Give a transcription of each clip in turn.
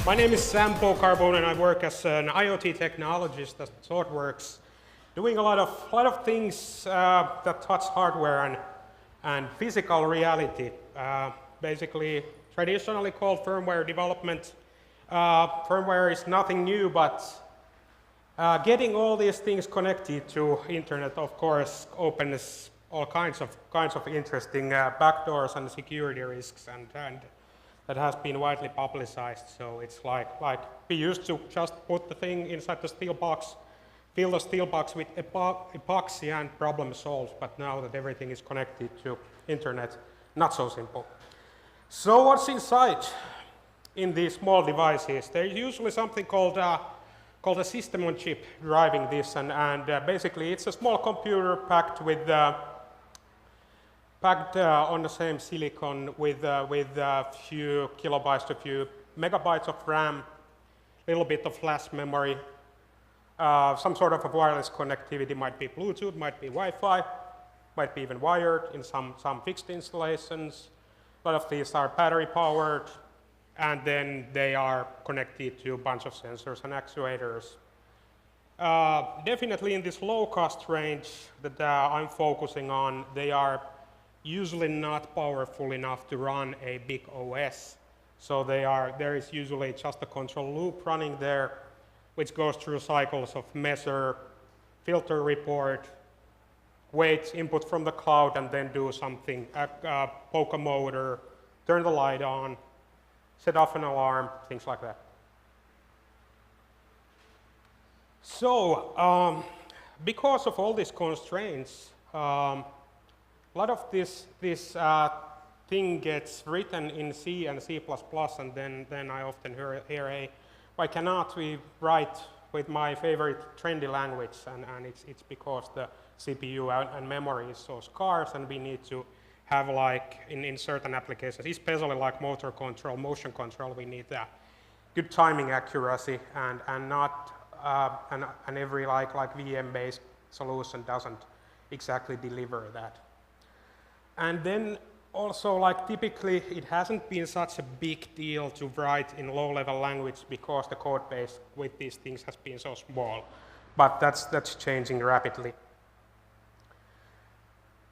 My name is Sampo Karvoven, and I work as an IoT technologist at Thoughtworks, doing a lot of things that touch hardware and physical reality. Basically, traditionally called firmware development. Firmware is nothing new, but getting all these things connected to internet, of course, opens all kinds of interesting backdoors and security risks, and that has been widely publicized. So it's like we used to just put the thing inside the steel box, fill the steel box with epoxy, and problem solved. But now that everything is connected to internet, not so simple. So what's inside in these small devices? There's usually something called a system on chip driving this, and basically it's a small computer packed with on the same silicon with a few kilobytes to few megabytes of RAM, a little bit of flash memory, some sort of a wireless connectivity, might be Bluetooth, might be Wi-Fi, might be even wired in some fixed installations. A lot of these are battery powered, and then they are connected to a bunch of sensors and actuators. Definitely in this low cost range that I'm focusing on, they are usually not powerful enough to run a big OS. So there is usually just a control loop running there, which goes through cycles of measure, filter report, wait input from the cloud, and then do something, poke a motor, turn the light on, set off an alarm, things like that. So, because of all these constraints, a lot of this thing gets written in C and C++, and then I often hear, hey, why cannot we write with my favorite trendy language? And it's because the CPU and memory is so scarce, and we need to have, like, in certain applications, especially like motor control, motion control, we need good timing accuracy, and not and every like VM-based solution doesn't exactly deliver that. And then also, like, typically it hasn't been such a big deal to write in low-level language because the code base with these things has been so small. But that's changing rapidly.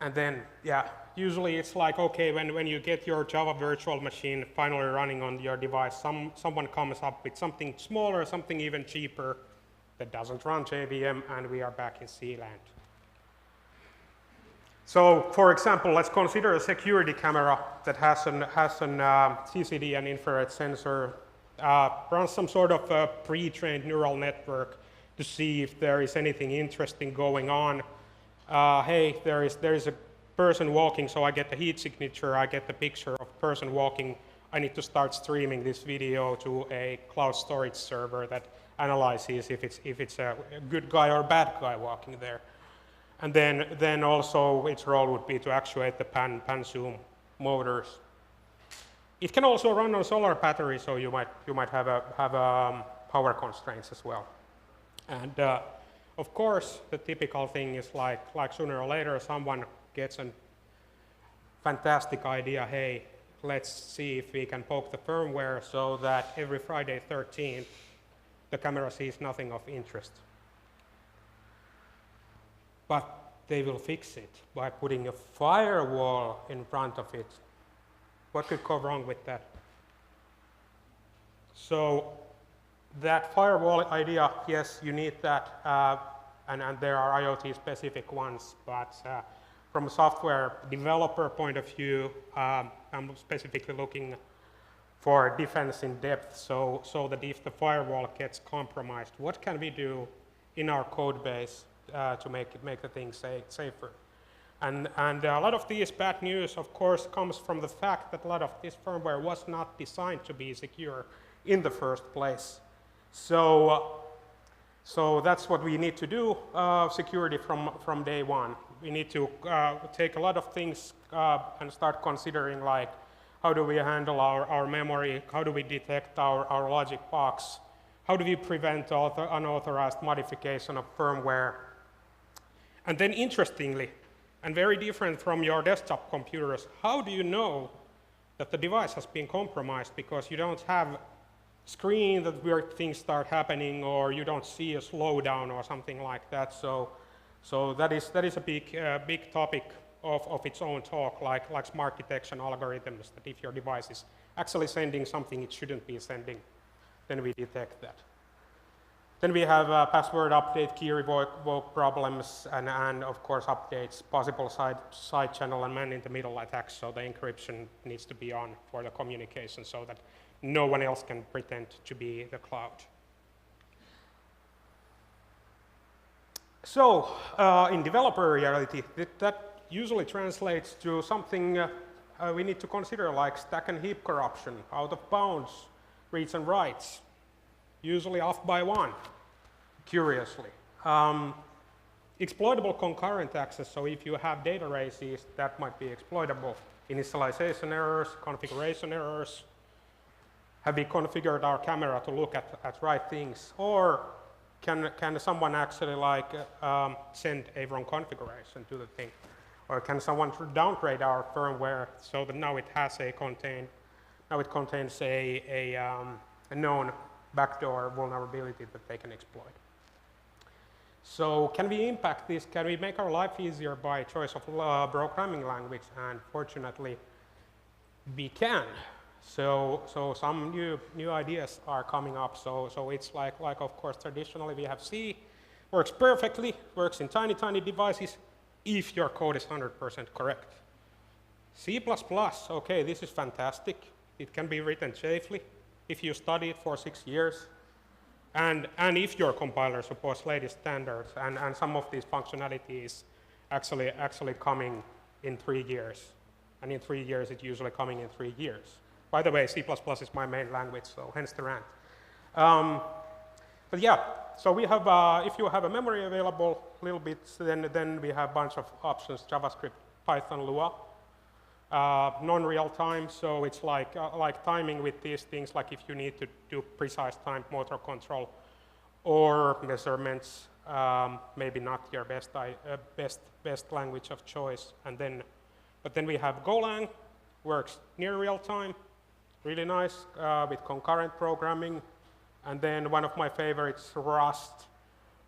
And then, yeah, usually it's like, okay, when you get your Java virtual machine finally running on your device, someone comes up with something smaller, something even cheaper that doesn't run JVM, and we are back in C land. So, for example, let's consider a security camera that has an CCD and infrared sensor, runs some sort of a pre-trained neural network to see if there is anything interesting going on. Hey, there is a person walking, so I get the heat signature, I get the picture of person walking. I need to start streaming this video to a cloud storage server that analyzes if it's a good guy or bad guy walking there. And then also its role would be to actuate the pan zoom motors. It can also run on solar batteries, so you might have power constraints as well. And of course, the typical thing is like sooner or later someone gets a fantastic idea. Hey, let's see if we can poke the firmware so that every Friday 13th the camera sees nothing of interest. But they will fix it by putting a firewall in front of it. What could go wrong with that? So that firewall idea, yes, you need that, and there are IoT-specific ones, but from a software developer point of view, I'm specifically looking for defense in depth, so that if the firewall gets compromised, what can we do in our code base to make the thing safer? And a lot of this bad news, of course, comes from the fact that a lot of this firmware was not designed to be secure in the first place. So that's what we need to do, security from day one. We need to take a lot of things and start considering, like, how do we handle our memory, how do we detect our logic box, how do we prevent unauthorized modification of firmware. And then interestingly, and very different from your desktop computers, how do you know that the device has been compromised? Because you don't have screen that weird things start happening, or you don't see a slowdown or something like that. So that is a big topic of its own talk, like smart detection algorithms, that if your device is actually sending something it shouldn't be sending, then we detect that. Then we have password update, key revoke problems, and of course updates, possible side channel and man-in-the-middle attacks, so the encryption needs to be on for the communication so that no one else can pretend to be the cloud. So in developer reality, that usually translates to something we need to consider, like stack and heap corruption, out of bounds, reads and writes, usually off by one, curiously. Exploitable concurrent access, so if you have data races, that might be exploitable. Initialization errors, configuration errors. Have we configured our camera to look at right things? Or can someone actually send a wrong configuration to the thing? Or can someone downgrade our firmware so that now it has contains a known backdoor vulnerability that they can exploit? So can we impact this? Can we make our life easier by choice of programming language? And fortunately, we can. So some new ideas are coming up. So it's like of course traditionally we have C, works perfectly, works in tiny devices if your code is 100% correct. C++, okay, this is fantastic. It can be written safely if you study it for 6 years, and if your compiler supports latest standards, and some of these functionalities actually coming in 3 years, and in 3 years it's usually coming in 3 years. By the way, C++ is my main language, so hence the rant. But yeah, so we have, if you have a memory available, little bits, then we have a bunch of options: JavaScript, Python, Lua. Non-real time, so it's like timing with these things, like if you need to do precise timed motor control or measurements, maybe not your best language of choice. But then we have Golang, works near real time, really nice with concurrent programming. And then one of my favorites, Rust,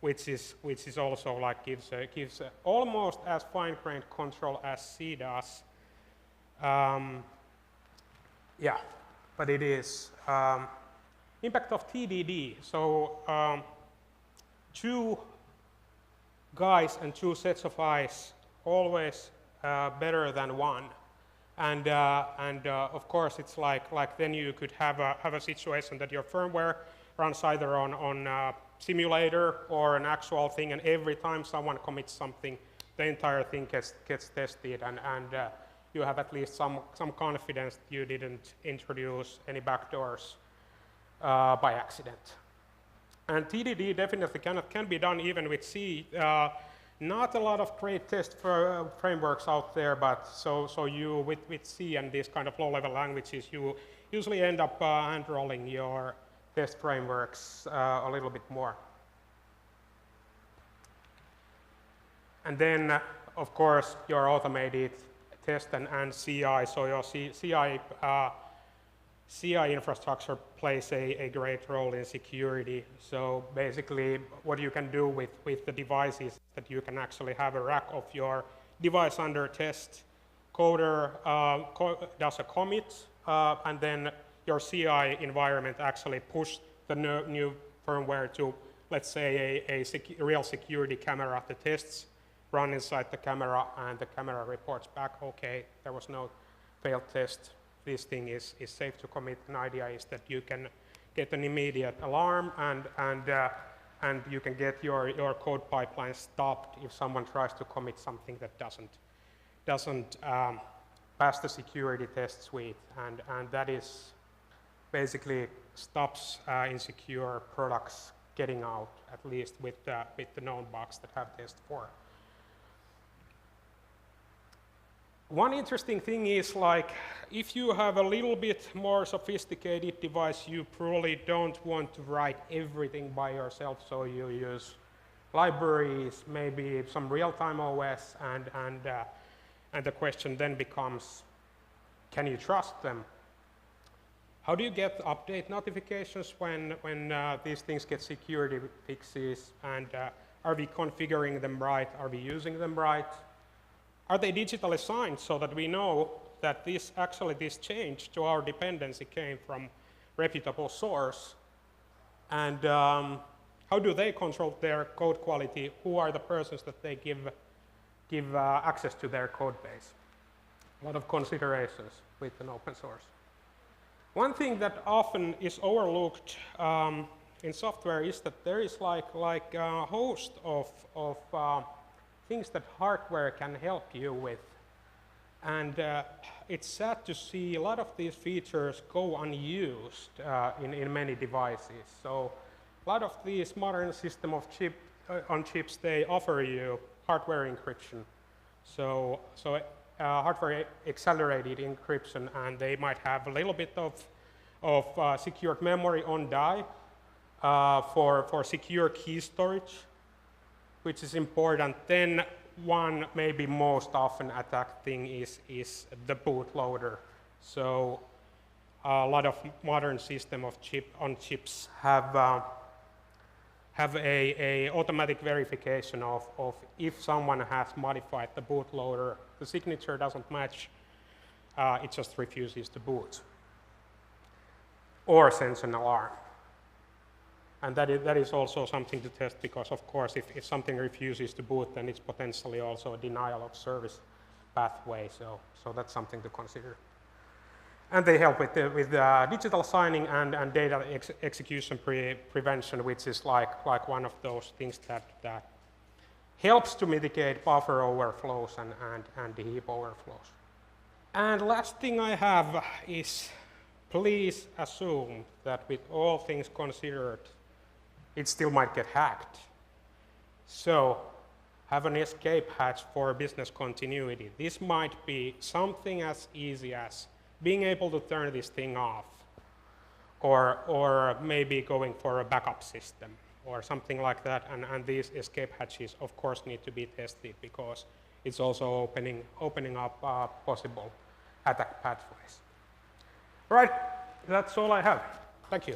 which is also like gives almost as fine-grained control as C does. Yeah, but it is. Impact of TDD. So 2 guys and 2 sets of eyes, always better than one. And of course, it's like then you could have a situation that your firmware runs either on simulator or an actual thing, and every time someone commits something, the entire thing gets tested, and you have at least some confidence that you didn't introduce any backdoors by accident. And TDD definitely can be done even with C. Not a lot of great test frameworks out there, but so you with C and these kind of low-level languages, you usually end up hand-rolling your test frameworks a little bit more. And then, of course, your automated test and CI. So your CI infrastructure plays a great role in security. So basically, what you can do with the device is that you can actually have a rack of your device under test. Coder does a commit, and then your CI environment actually push the new firmware to, let's say, a real security camera. The tests run inside the camera, and the camera reports back, okay, there was no failed test. This thing is safe to commit. An idea is that you can get an immediate alarm, and you can get your code pipeline stopped if someone tries to commit something that doesn't pass the security test suite, and that is basically stops insecure products getting out, at least with the known bugs that have test for. One interesting thing is, like, if you have a little bit more sophisticated device, you probably don't want to write everything by yourself, so you use libraries, maybe some real-time OS, and the question then becomes, can you trust them? How do you get update notifications when these things get security fixes, and are we configuring them right? Are we using them right? Are they digitally signed so that we know that this change to our dependency came from reputable source? And how do they control their code quality? Who are the persons that they give access to their code base? A lot of considerations with an open source. One thing that often is overlooked in software is that there is like a host of things that hardware can help you with. And it's sad to see a lot of these features go unused in many devices. So a lot of these modern system of on chips, they offer you hardware encryption. So hardware accelerated encryption, and they might have a little bit of secured memory on die for secure key storage, which is important. Then one maybe most often attacked thing is the bootloader. So a lot of modern system of on chips have a automatic verification of if someone has modified the bootloader, the signature doesn't match, it just refuses to boot or sends an alarm. And that is also something to test, because of course if something refuses to boot, then it's potentially also a denial of service pathway, so that's something to consider. And they help with digital signing and data execution prevention, which is like one of those things that helps to mitigate buffer overflows and the heap overflows. And last thing I have is, please assume that with all things considered, it still might get hacked. So have an escape hatch for business continuity. This might be something as easy as being able to turn this thing off, or maybe going for a backup system or something like that. And these escape hatches, of course, need to be tested, because it's also opening up possible attack pathways. Right, that's all I have. Thank you.